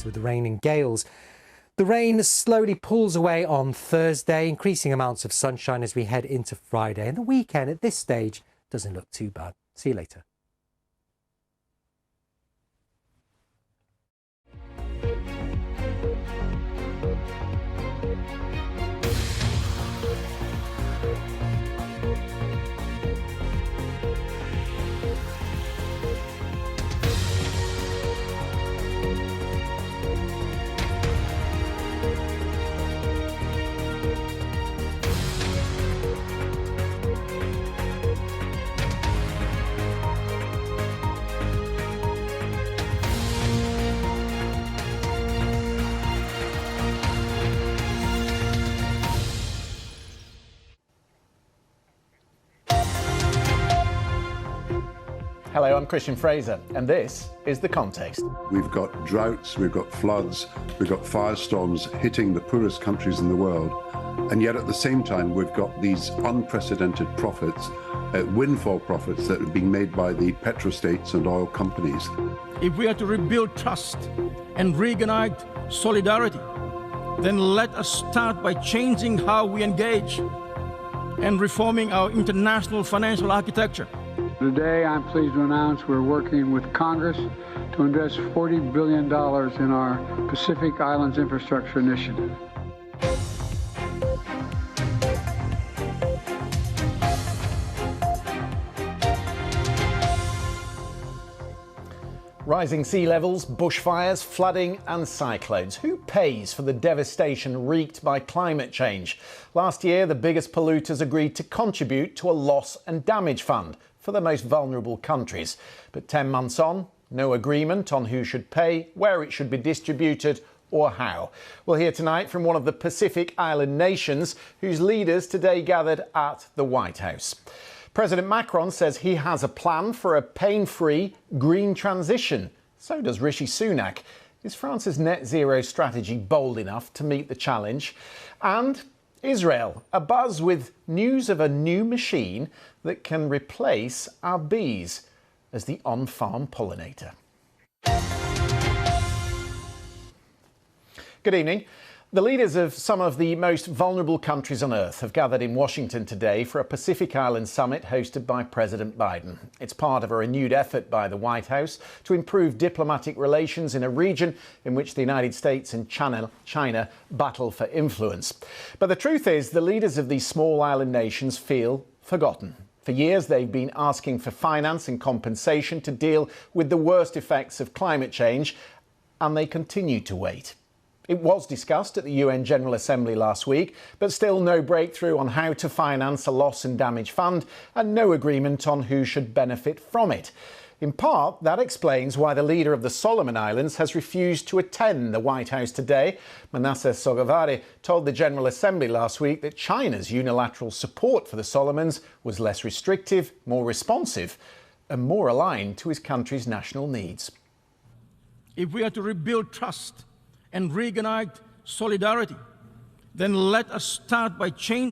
skies with the rain and gales. The rain slowly pulls away on Thursday, increasing amounts of sunshine as we head into Friday. And the weekend at this stage doesn't look too bad. See you later. Hello, I'm Fraser, and this is The Context. We've got droughts, we've got floods, we've got firestorms hitting the poorest countries in the world. And yet at the same time, we've got these unprecedented profits, windfall profits that are being made by the petrostates and oil companies. If we are to rebuild trust and reignite solidarity, then let us start by changing how we engage and reforming our international financial architecture. Today, I'm pleased to announce we're working with Congress to invest $40 billion in our Pacific Islands Infrastructure Initiative. Rising sea levels, bushfires, flooding and cyclones. Who pays for the devastation wreaked by climate change? Last year, the biggest polluters agreed to contribute to a loss and damage fund for the most vulnerable countries. But 10 months on, no agreement on who should pay, where it should be distributed or how. We'll hear tonight from one of the Pacific Island nations whose leaders today gathered at the White House. President Macron says he has a plan for a pain-free green transition. So does Rishi Sunak. Is France's net zero strategy bold enough to meet the challenge? And Israel, abuzz with news of a new machine that can replace our bees as the on-farm pollinator. Good evening. The leaders of some of the most vulnerable countries on earth have gathered in Washington today for a Pacific Island summit hosted by President Biden. It's part of a renewed effort by the White House to improve diplomatic relations in a region in which the United States and China battle for influence. But the truth is, the leaders of these small island nations feel forgotten. For years, they've been asking for finance and compensation to deal with the worst effects of climate change, and they continue to wait. It was discussed at the UN General Assembly last week, but still no breakthrough on how to finance a loss and damage fund and no agreement on who should benefit from it. In part, that explains why the leader of the Solomon Islands has refused to attend the White House today. Manasseh Sogavare told the General Assembly last week that China's unilateral support for the Solomons was less restrictive, more responsive and more aligned to his country's national needs. If we are to rebuild trust and reignite solidarity, then let us start by changing